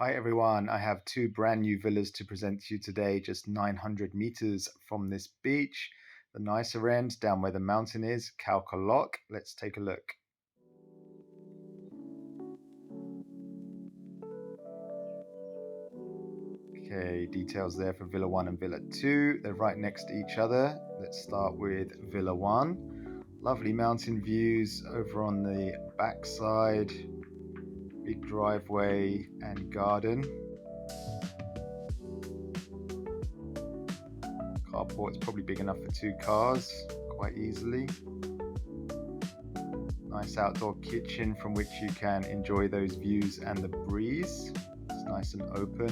Hi everyone, I have two brand new villas to present to you today, just 900 meters from this beach. The nicer end, down where the mountain is, Khao Kalok. Let's take a look. Okay, details there for Villa 1 and Villa 2. They're right next to each other. Let's start with Villa 1. Lovely mountain views over on the back side. Big driveway and garden. Carport's probably big enough for 2 cars quite easily. Nice outdoor kitchen from which you can enjoy those views and the breeze. It's nice and open.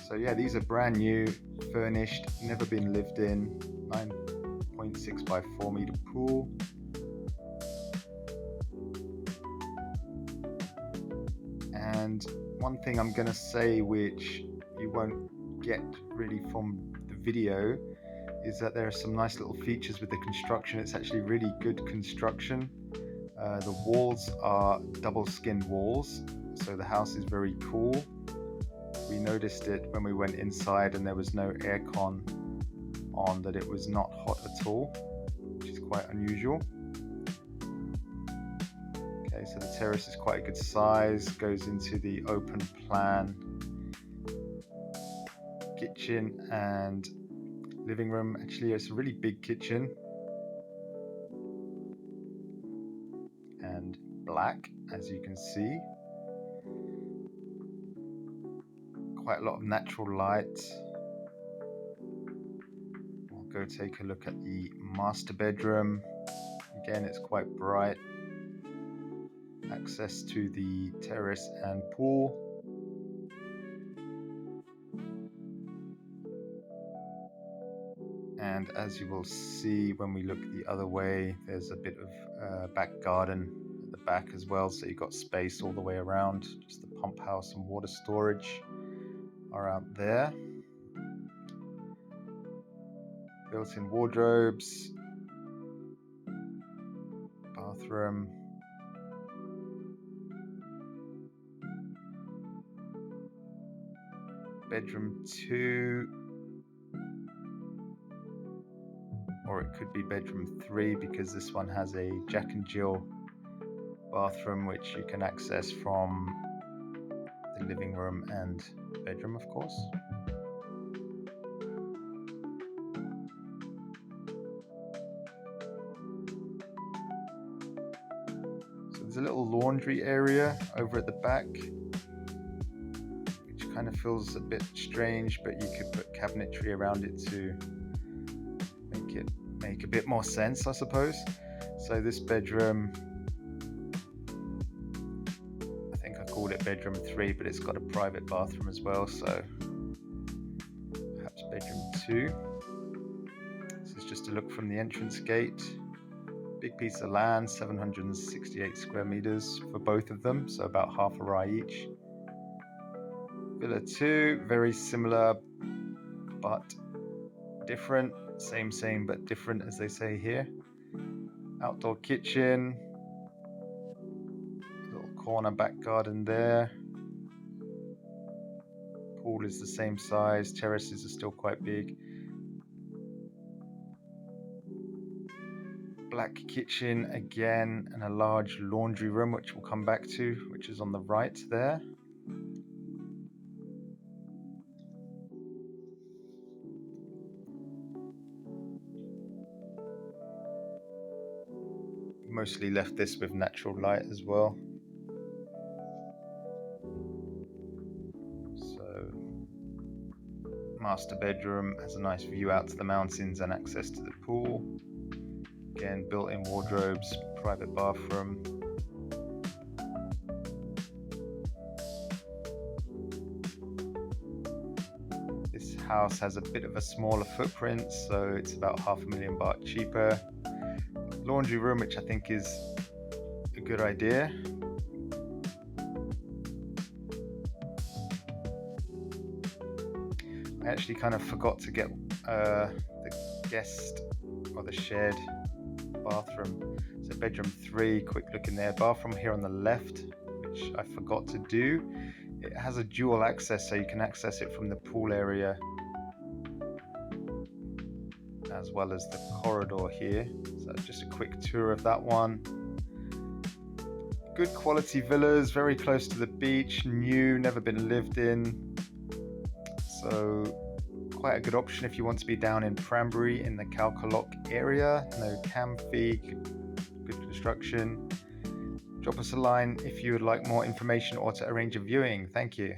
So yeah, these are brand new, furnished, never been lived in. 9.6 by 4 meter pool. And one thing I'm gonna say which you won't get really from the video is that there are some nice little features with the construction. It's actually really good construction. The walls are double skinned walls, so the house is very cool. We noticed it when we went inside and there was no aircon on, that it was not hot at all, which is quite unusual. Okay, so the terrace is quite a good size, goes into the open plan kitchen and living room. Actually, it's a really big kitchen and black, as you can see. Quite a lot of natural light. We'll go take a look at the master bedroom. Again, it's quite bright. Access to the terrace and pool. And as you will see when we look the other way, there's a bit of back garden at the back as well, so you've got space all the way around. Just the pump house and water storage are out there. Built-in wardrobes, bathroom, bedroom 2, or it could be bedroom 3 because this one has a Jack and Jill bathroom which you can access from the living room and bedroom, of course. So there's a little laundry area over at the back, which kind of feels a bit strange, but you could put cabinetry around it to make a bit more sense, I suppose. So this bedroom, I think I called it bedroom 3, but it's got a private bathroom as well, so perhaps bedroom 2. This is just a look from the entrance gate. Big piece of land, 768 square meters for both of them, so about half a rai each. Villa 2, very similar but different. Same but different, as they say here. Outdoor kitchen, little corner back garden there. Pool is the same size, terraces are still quite big. Black kitchen again, and a large laundry room, which we'll come back to, which is on the right there. Mostly left this with natural light as well. So, master bedroom has a nice view out to the mountains and access to the pool. Again, built-in wardrobes, private bathroom. This house has a bit of a smaller footprint, so it's about $500,000 baht cheaper. Laundry room, which I think is a good idea. I actually kind of forgot to get the guest or the shared bathroom. So bedroom 3, quick look in there. Bathroom here on the left, which I forgot to do. It has a dual access, so you can access it from the pool area as well as the corridor here. So just a quick tour of that one. Good quality villas, very close to the beach, new, never been lived in. So quite a good option if you want to be down in Pranburi in the Khao Kalok area. No cam fee, good construction. Drop us a line if you would like more information or to arrange a viewing. Thank you.